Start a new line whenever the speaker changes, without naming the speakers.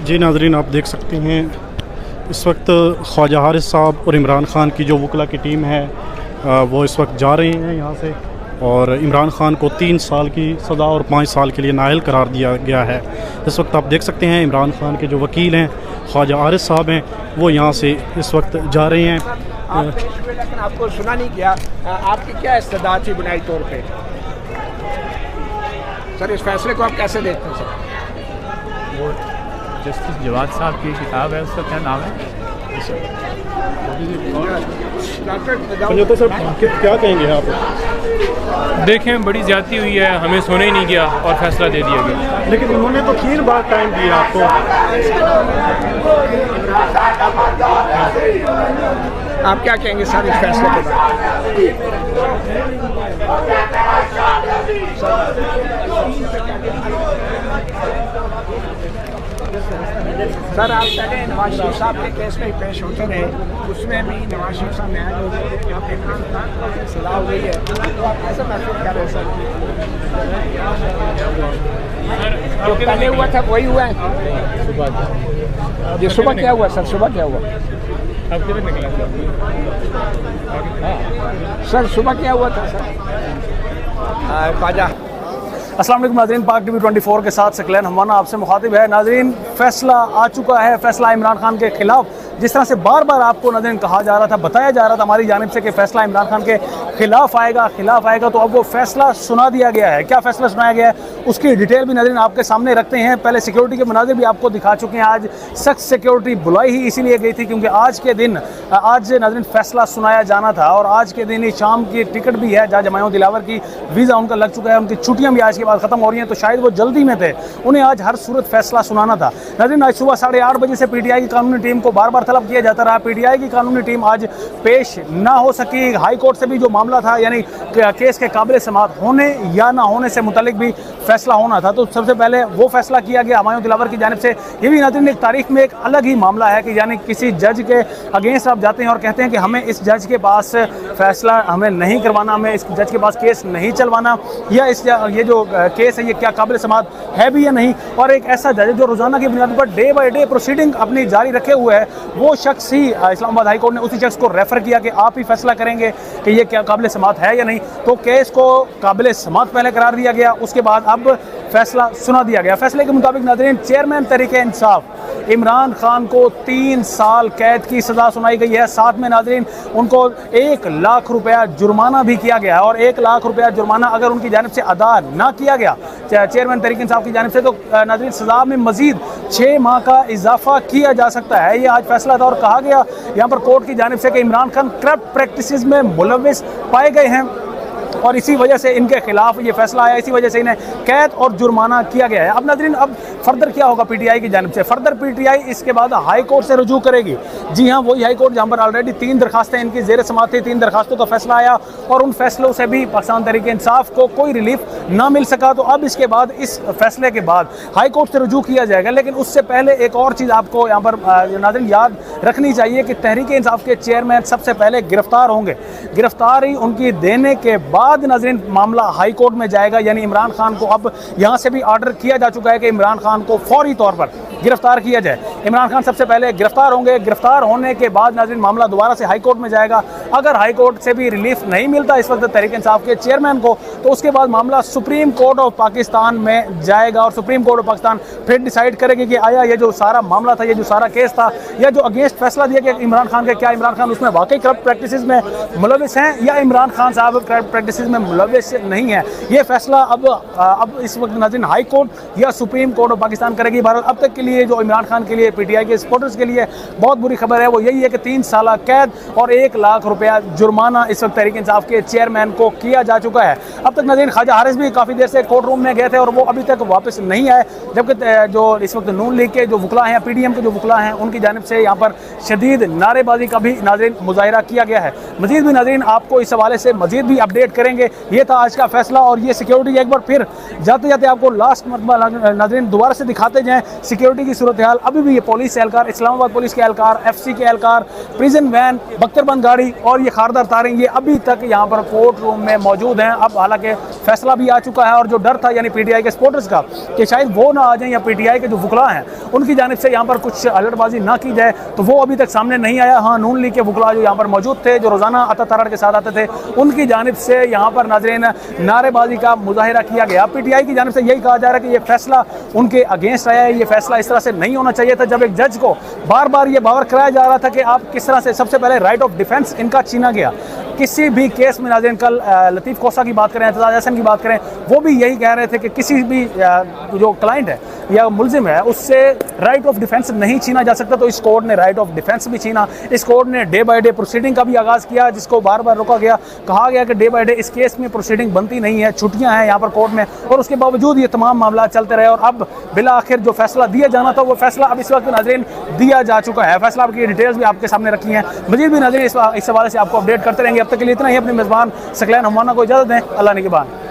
जी नाज़रीन, आप देख सकते हैं इस वक्त ख्वाजा हारिस साहब और इमरान ख़ान की जो वकला की टीम है वो इस वक्त जा रहे हैं यहाँ से, और इमरान ख़ान को 3 साल की सज़ा और 5 साल के लिए नाअहल करार दिया गया है। इस वक्त आप देख सकते हैं इमरान ख़ान के जो वकील हैं ख्वाजा हारिस साहब हैं, वो यहाँ से इस वक्त जा रहे हैं।
लेकिन आपको सुना नहीं किया, आपकी क्या इस्तेदाद थी बुनियादी तौर पे? सर, इस फैसले को आप कैसे देखते हैं? सर,
वो जस्टिस जवाद साहब की किताब है, उसका क्या नाम है?
तो सर क्या कहेंगे आप?
देखें, बड़ी ज़्यादती हुई है, हमें सोने ही नहीं गया और फैसला दे दिया गया।
लेकिन उन्होंने तो 3 बार टाइम दिया आपको।
आप क्या कहेंगे सर इस फैसले के सर, आप पहले नवाज शरीफ साहब के केस में पेश होते रहे, उसमें भी नवाज शरीफ साहब न्याय हो गए, यहाँ पे इमरान खान को सलाह हो गई है, तो आप कैसे महसूस कर रहे हैं सर? जो पहले हुआ था वही हुआ है? ये सुबह क्या हुआ सर? सुबह क्या हुआ सर? सुबह क्या हुआ था सर? ख्वाजा।
अस्सलाम वालेकुम नाज़रीन, पाक टीवी 24 के साथ सकलैन हमाना आपसे मुखातिब है। नाज़रीन, फैसला आ चुका है, फैसला इमरान खान के खिलाफ। जिस तरह से बार बार आपको नाज़रीन कहा जा रहा था, बताया जा रहा था हमारी जानिब से कि फैसला इमरान खान के खिलाफ आएगा, तो अब वो फैसला सुना दिया गया है। क्या फैसला सुनाया गया है उसकी डिटेल भी नाज़रीन आपके सामने रखते हैं। पहले सिक्योरिटी के मनाज़िर भी आपको दिखा चुके हैं। आज सख्त सिक्योरिटी बुलाई ही इसीलिए गई थी क्योंकि आज के दिन नाज़रीन फैसला सुनाया जाना था, और आज के दिन ही शाम की टिकट भी है। जज हमायूं दिलावर की वीज़ा उनका लग चुका है, उनकी छुट्टियाँ भी आज के बाद ख़त्म हो रही हैं, तो शायद वो जल्दी में थे, उन्हें आज हर सूरत फैसला सुनाना था। नाज़रीन, आज सुबह 8:30 बजे से PTI की कानूनी टीम को बार बार तलब किया जाता रहा। PTI की कानूनी टीम आज पेश ना हो सकी। हाई कोर्ट से भी जो मामला था, यानी केस के काबिल समाअत होने या ना होने से मुतालिक भी फैसला होना था, तो सबसे पहले वो फैसला किया गया हमायूं दिलावर की जानिब से। ये भी नाज़रीन एक तारीख में एक अलग ही मामला है कि यानी किसी जज के अगेंस्ट आप जाते हैं और कहते हैं कि हमें इस जज के पास फैसला हमें नहीं करवाना, हमें इस जज के पास केस नहीं चलवाना, या ये जो केस है ये क्या काबिल समाअत है भी या नहीं। और एक ऐसा जज जो रोज़ाना की बुनियाद per day by day proceeding अपनी जारी रखे हुए है, वो शख्स ही इस्लामाबाद हाई कोर्ट ने उसी शख्स को रेफ़र किया कि आप ही फैसला करेंगे कि ये क्या काबिल समाअत है या नहीं। तो केस को काबिल समाअत पहले करार दिया गया, उसके बाद अब फैसला सुना दिया गया। फैसले के मुताबिक नाज़रीन, चेयरमैन तहरीक इंसाफ इमरान खान को 3 साल कैद की सज़ा सुनाई गई है। साथ में नाज़रीन उनको 1 लाख रुपया जुर्माना भी किया गया है, और 1 लाख रुपया जुर्माना अगर उनकी जानिब से अदा ना किया गया चेयरमैन तहरीक इंसाफ की जानिब से, तो नाज़रीन सज़ा में मज़ीद 6 माह का इजाफा किया जा सकता है। ये आज फैसला था, और कहा गया यहाँ पर कोर्ट की जानिब से कि इमरान खान करप्ट प्रैक्टिसेस में मुलव्विस पाए गए हैं, और इसी वजह से इनके खिलाफ ये फैसला आया, इसी वजह से इन्हें कैद और जुर्माना किया गया है। अब नाज़रीन, अब फर्दर क्या होगा PTI की जानिब से? फर्दर PTI इसके बाद हाई कोर्ट से रुजू करेगी। जी हाँ, वही हाई कोर्ट जहाँ पर ऑलरेडी 3 दरखास्तें इनकी ज़ेर समाअत थी, 3 दरखास्तों का फैसला आया, और उन फैसलों से भी पाकिस्तान तहरीक इंसाफ को कोई रिलीफ ना मिल सका। तो अब इसके बाद, इस फैसले के बाद हाई कोर्ट से रुजू किया जाएगा। लेकिन उससे पहले एक और चीज़ आपको यहाँ पर नाज़रीन याद रखनी चाहिए कि तहरीक इंसाफ के चेयरमैन सबसे पहले गिरफ्तार होंगे। गिरफ्तारी उनकी देने के बाद नाज़रीन मामला हाई कोर्ट में जाएगा। यानी इमरान खान को अब यहाँ से भी ऑर्डर किया जा चुका है कि इमरान खान को फौरी तौर पर गिरफ्तार किया जाए। इमरान खान सबसे पहले गिरफ्तार होंगे। गिरफ्तार होने के बाद नाज़रीन मामला दोबारा से हाई कोर्ट में जाएगा। अगर हाई कोर्ट से भी रिलीफ नहीं मिलता इस वक्त तहरीक इंसाफ के चेयरमैन को, तो उसके बाद मामला सुप्रीम कोर्ट ऑफ पाकिस्तान में जाएगा, और सुप्रीम कोर्ट ऑफ पाकिस्तान फिर डिसाइड करेगी कि आया ये जो सारा मामला था, ये जो सारा केस था, या जो अगेंस्ट फैसला दिया गया इमरान खान के, क्या इमरान खान उसमें वाकई करप्ट प्रैक्टिसेस में मुलव्विस हैं, या इमरान खान साहब करप्ट प्रैक्टिसेस में मुलव्विस नहीं है। ये फैसला अब इस वक्त नाज़रीन हाई कोर्ट या सुप्रीम कोर्ट ऑफ पाकिस्तान करेगी। भारत अब तक के लिए जो इमरान खान के लिए, PTI के सपोर्टर्स के लिए बहुत बुरी खबर है, वो यही है कि 3 साल कैद और 1 लाख रुपया जुर्माना इस वक्त तहरीक इंसाफ के चेयरमैन को किया जा चुका है। अब तक नाज़रीन ख्वाजा हारिस भी काफ़ी देर से कोर्ट रूम में गए थे, और वो अभी तक वापस नहीं आए, जबकि जो इस वक्त नून लीग के जो वकला हैं, PDM के जो वकला हैं, उनकी जानिब से यहाँ पर शदीद नारेबाजी का भी नाज़रीन मुजाहिरा किया गया है। मज़ीद भी नाज़रीन आपको इस हवाले से मज़ीद भी अपडेट करेंगे। ये था आज का फैसला और ये सिक्योरिटी एक बार फिर जाते जाते आपको लास्ट मरतबा नाज़रीन दोबारा से दिखाते जाएँ सिक्योरिटी की सूरत हाल। अभी भी ये पुलिस एहलकार, इस्लामाबाद पुलिस के एहलकार, FC के एहलकार, प्रिजन वैन, बख्तरबंद गाड़ी और ये खारदार तारें ये अभी तक यहाँ पर कोर्ट रूम में मौजूद हैं। अब हालांकि फैसला भी आ चुका है और जो डर था यानी PTI के सपोर्टर्स का कि शायद वो ना आ जाएं या PTI के जो वकला हैं उनकी जानिब से यहाँ पर कुछ अलर्टबाजी ना की जाए, तो वो अभी तक सामने नहीं आया। हाँ, नून लीग के वकला जो यहाँ पर मौजूद थे, जो रोज़ाना अता तरार के साथ आते थे, उनकी जानिब से यहाँ पर नाज़रीन नारेबाजी का मुजाहिरा किया गया। PTI की जानिब से यही कहा जा रहा है कि ये फैसला उनके अगेंस्ट आया है, ये फैसला इस तरह से नहीं होना चाहिए था। जब एक जज को बार बार ये बावर कराया जा रहा था कि आप किस तरह से, सबसे पहले राइट ऑफ डिफेंस इनका छीना गया किसी भी केस में। नाज़रीन कल लतीफ़ कोसा की बात करें, एतजाज हसन की बात करें, वो भी यही कह रहे थे कि किसी भी जो क्लाइंट है या मुलजिम है उससे राइट ऑफ डिफेंस नहीं छीना जा सकता। तो इस कोर्ट ने राइट ऑफ डिफेंस भी छीना। इस कोर्ट ने डे बाय डे प्रोसीडिंग का भी आगाज़ किया, जिसको बार बार रोका गया। कहा गया कि डे बाय डे इस केस में प्रोसीडिंग बनती नहीं है, छुट्टियां हैं यहाँ पर कोर्ट में, और उसके बावजूद ये तमाम मामला चलते रहे। और अब बिला आखिर जो फैसला दिया जाना था वो फैसला अब इस वक्त नाज़रीन दिया जा चुका है। फैसला की डिटेल्स भी आपके सामने रखी हैं। मज़ीद भी नाज़रीन इस हवाले से आपको अपडेट करते रहेंगे। अब तक के लिए इतना ही। अपने मेज़बान सकलैन हमाना को इजाज़त दें। अल्लाह निगहबान।